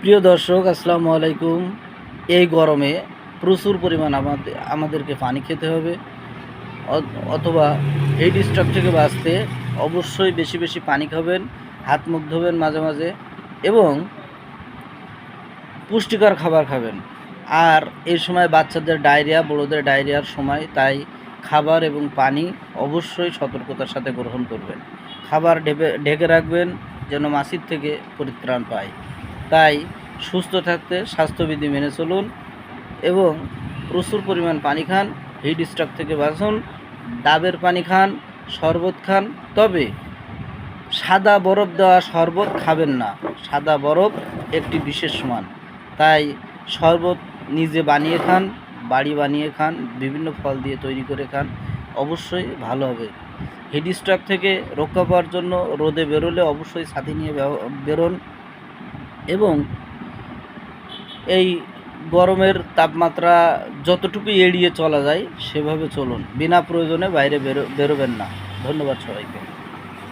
প্রিয় দর্শক, আসসালামু আলাইকুম। এই গরমে প্রচুর পরিমাণ আমাদেরকে পানি খেতে হবে, অথবা হিট স্ট্রোক থেকে বাঁচতে অবশ্যই বেশি বেশি পানি খাবেন, হাত মুখ ধোবেন মাঝে মাঝে, এবং পুষ্টিকর খাবার খাবেন। আর এই সময় বাচ্চাদের ডায়রিয়া, বড়োদের ডায়রিয়ার সময়, তাই খাবার এবং পানি অবশ্যই সতর্কতার সাথে গ্রহণ করবেন। খাবার ঢেকে রাখবেন যেন মাছির থেকে পরিত্রাণ পায়। তাই সুস্থ থাকতে স্বাস্থ্যবিধি মেনে চলুন এবং প্রচুর পরিমাণ পানি খান, হিট স্ট্রোক থেকে বাঁচুন। ডাবের পানি খান, শরবত খান, তবে সাদা বরফ দেওয়া শরবত খাবেন না। সাদা বরফ একটি বিশেষ মান, তাই শরবত নিজে বানিয়ে খান, বাড়ি বানিয়ে খান, বিভিন্ন ফল দিয়ে তৈরি করে খান, অবশ্যই ভালো হবে। হিট স্ট্রোক থেকে রক্ষা পাওয়ার জন্য রোদে বেরোলে অবশ্যই ছাতি নিয়ে বেরোন এবং এই গরমের তাপমাত্রা যতটুকু এড়িয়ে চলা যায় সেভাবে চলুন। বিনা প্রয়োজনে বাইরে বেরোবেন না। ধন্যবাদ সবাইকে।